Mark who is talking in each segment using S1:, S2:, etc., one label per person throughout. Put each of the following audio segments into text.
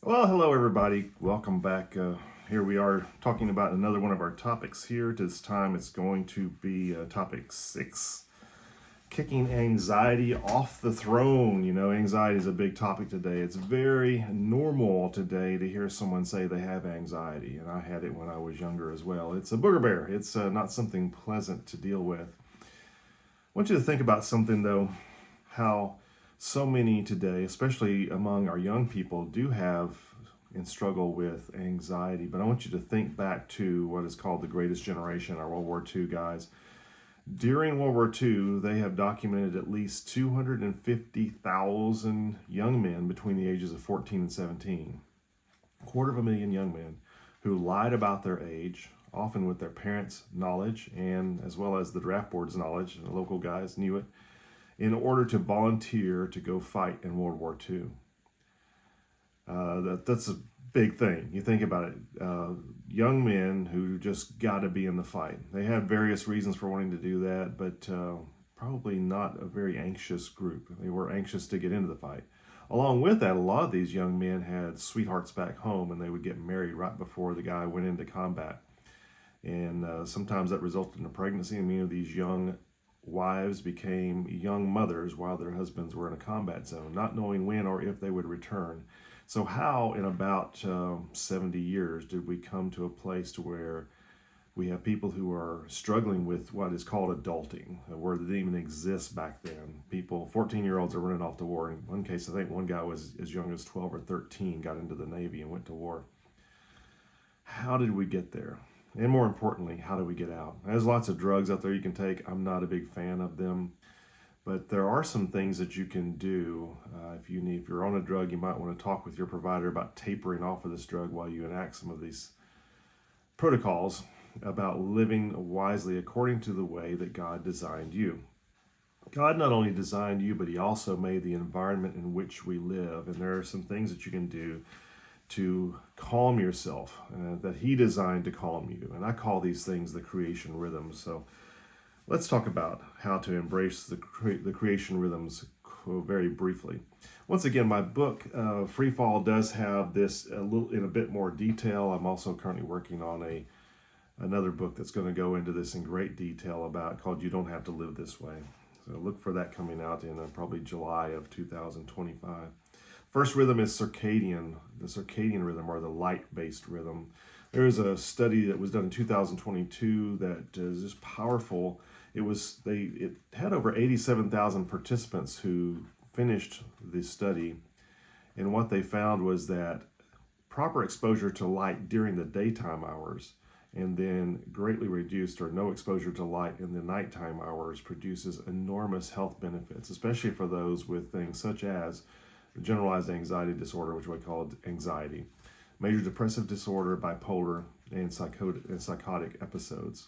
S1: Well, hello everybody. Welcome back. Here we are talking about another one of our topics here. This time it's going to be topic 6, kicking anxiety off the throne. You know, anxiety is a big topic today. It's very normal today to hear someone say they have anxiety, and I had it when I was younger as well. It's a booger bear. It's not something pleasant to deal with. I want you to think about something though, how so many today, especially among our young people, do have and struggle with anxiety. But I want you to think back to what is called the greatest generation, our World War II guys. During World War II, they have documented at least 250,000 young men between the ages of 14 and 17. A quarter of a million young men who lied about their age, often with their parents' knowledge and as well as the draft board's knowledge, and the local guys knew it, in order to volunteer to go fight in World War II. That's a big thing. You think about it. Young men who just got to be in the fight. They had various reasons for wanting to do that, but probably not a very anxious group. They were anxious to get into the fight. Along with that, a lot of these young men had sweethearts back home, and they would get married right before the guy went into combat. And sometimes that resulted in a pregnancy. And many of these young wives became young mothers while their husbands were in a combat zone, not knowing when or if they would return. So how in about 70 years did we come to a place to where we have people who are struggling with what is called adulting, a word that didn't even exist back then. People, 14-year-olds are running off to war. In one case, I think one guy was as young as 12 or 13, got into the Navy and went to war. How did we get there? And more importantly, how do we get out? There's lots of drugs out there you can take. I'm not a big fan of them. But there are some things that you can do. If you're on a drug, you might want to talk with your provider about tapering off of this drug while you enact some of these protocols about living wisely according to the way that God designed you. God not only designed you, but He also made the environment in which we live. And there are some things that you can do to calm yourself that He designed to calm you. And I call these things the creation rhythms. So let's talk about how to embrace the creation rhythms very briefly. Once again, my book, Free Fall, does have this in a bit more detail. I'm also currently working on another book that's going to go into this in great detail called You Don't Have to Live This Way. So look for that coming out in probably July of 2025. First rhythm is the circadian rhythm, or the light-based rhythm. There is a study that was done in 2022 that is just powerful. It had over 87,000 participants who finished the study, and what they found was that proper exposure to light during the daytime hours and then greatly reduced or no exposure to light in the nighttime hours produces enormous health benefits, especially for those with things such as generalized anxiety disorder, which we call anxiety, major depressive disorder, bipolar, and psychotic episodes.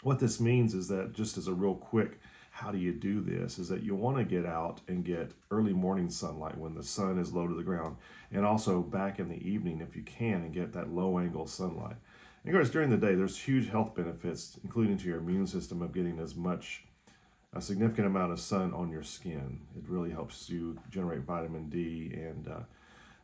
S1: What this means is that, just as a real quick, how do you do this, is that you want to get out and get early morning sunlight when the sun is low to the ground, and also back in the evening if you can, and get that low angle sunlight. And of course, during the day, there's huge health benefits, including to your immune system, of getting a significant amount of sun on your skin. It really helps you generate vitamin D, and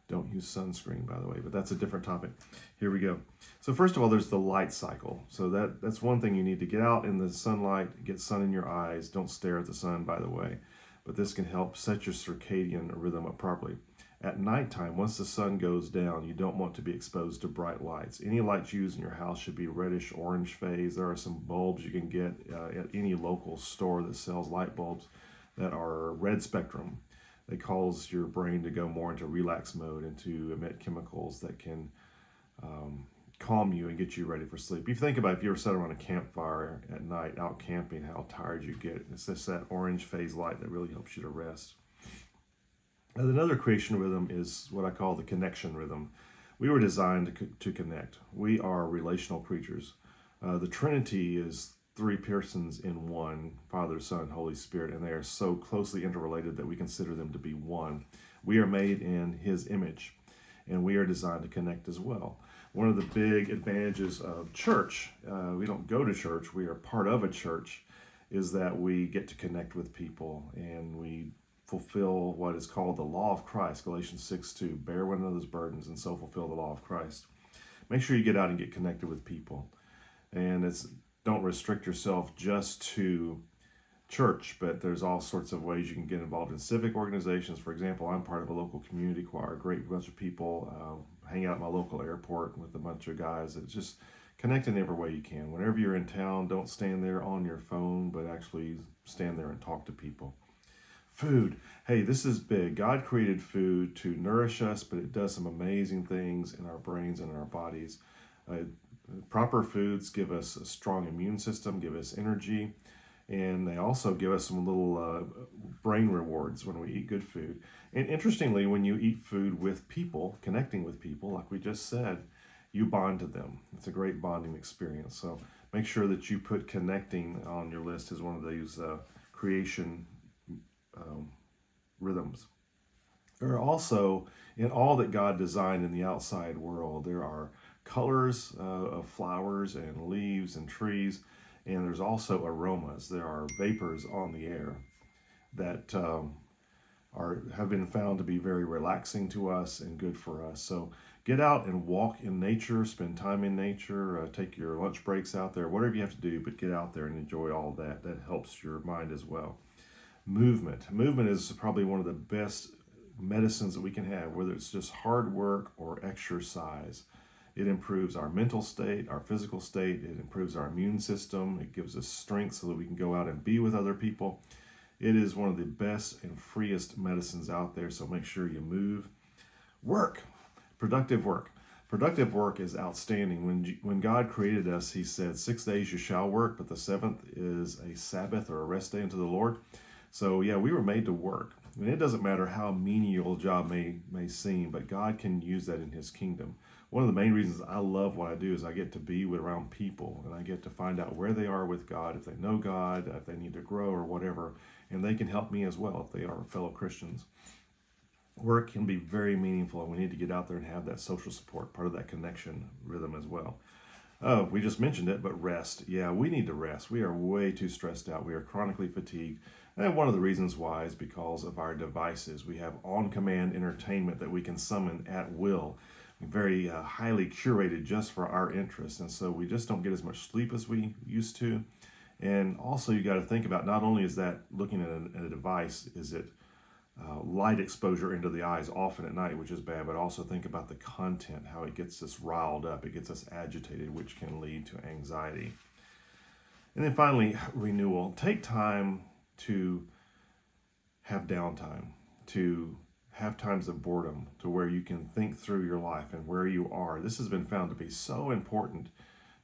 S1: don't use sunscreen, by the way, but that's a different topic. Here we go. So first of all, there's the light cycle. So that's one thing. You need to get out in the sunlight, get sun in your eyes. Don't stare at the sun, by the way. But this can help set your circadian rhythm up properly. At nighttime, once the sun goes down, you don't want to be exposed to bright lights. Any lights used in your house should be reddish orange phase. There are some bulbs you can get at any local store that sells light bulbs that are red spectrum. They cause your brain to go more into relax mode and to emit chemicals that can calm you and get you ready for sleep. You think about if you ever sat around a campfire at night out camping, how tired you get. It's just that orange phase light that really helps you to rest. And another creation rhythm is what I call the connection rhythm. We were designed to connect. We are relational creatures. The Trinity is three persons in one, Father, Son, Holy Spirit, and they are so closely interrelated that we consider them to be one. We are made in His image, and we are designed to connect as well. One of the big advantages of church, we don't go to church, we are part of a church, is that we get to connect with people, and we fulfill what is called the law of Christ, Galatians 6:2. Bear one another's burdens and so fulfill the law of Christ. Make sure you get out and get connected with people. And don't restrict yourself just to church, but there's all sorts of ways you can get involved in civic organizations. For example, I'm part of a local community choir, a great bunch of people, hang out at my local airport with a bunch of guys. It's just connect in every way you can. Whenever you're in town, don't stand there on your phone, but actually stand there and talk to people. Food. Hey, this is big. God created food to nourish us, but it does some amazing things in our brains and in our bodies. Proper foods give us a strong immune system, give us energy, and they also give us some little brain rewards when we eat good food. And interestingly, when you eat food with people, connecting with people, like we just said, you bond to them. It's a great bonding experience. So make sure that you put connecting on your list as one of these creation rhythms. There are also, in all that God designed in the outside world, there are colors of flowers and leaves and trees, and there's also aromas. There are vapors on the air that have been found to be very relaxing to us and good for us. So get out and walk in nature, spend time in nature, take your lunch breaks out there, whatever you have to do, but get out there and enjoy all that. That helps your mind as well. Movement is probably one of the best medicines that we can have, whether it's just hard work or exercise. It improves our mental state, our physical state. It improves our immune system. It gives us strength so that we can go out and be with other people. It is one of the best and freest medicines out there, so make sure you move. Work, productive work. Productive work is outstanding. When God created us, he said, 6 days you shall work, but the seventh is a Sabbath or a rest day unto the Lord. So yeah, we were made to work. And it doesn't matter how menial a job may seem, but God can use that in his kingdom. One of the main reasons I love what I do is I get to be around people, and I get to find out where they are with God, if they know God, if they need to grow or whatever, and they can help me as well if they are fellow Christians. Work can be very meaningful, and we need to get out there and have that social support, part of that connection rhythm as well. We just mentioned it, but rest. Yeah, we need to rest. We are way too stressed out. We are chronically fatigued. And one of the reasons why is because of our devices. We have on-command entertainment that we can summon at will, very highly curated just for our interests. And so we just don't get as much sleep as we used to. And also you got to think about, not only is that looking at a device, is it light exposure into the eyes often at night, which is bad, but also think about the content, how it gets us riled up, it gets us agitated, which can lead to anxiety. And then finally, renewal. Take time to have downtime, to have times of boredom, to where you can think through your life and where you are. This has been found to be so important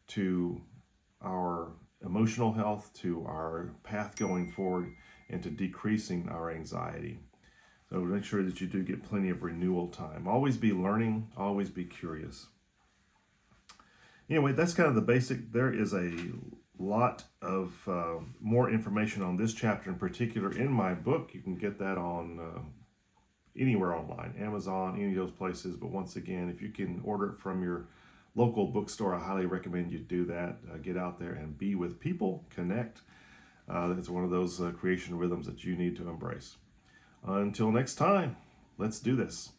S1: to our emotional health, to our path going forward, and to decreasing our anxiety. So make sure that you do get plenty of renewal time. Always be learning, always be curious. Anyway, that's kind of the basic. There is a lot of more information on this chapter in particular in my book. You can get that on anywhere online, Amazon, any of those places. But once again, if you can order it from your local bookstore, I highly recommend you do that. Get out there and be with people, connect. That's one of those creation rhythms that you need to embrace. Until next time, let's do this.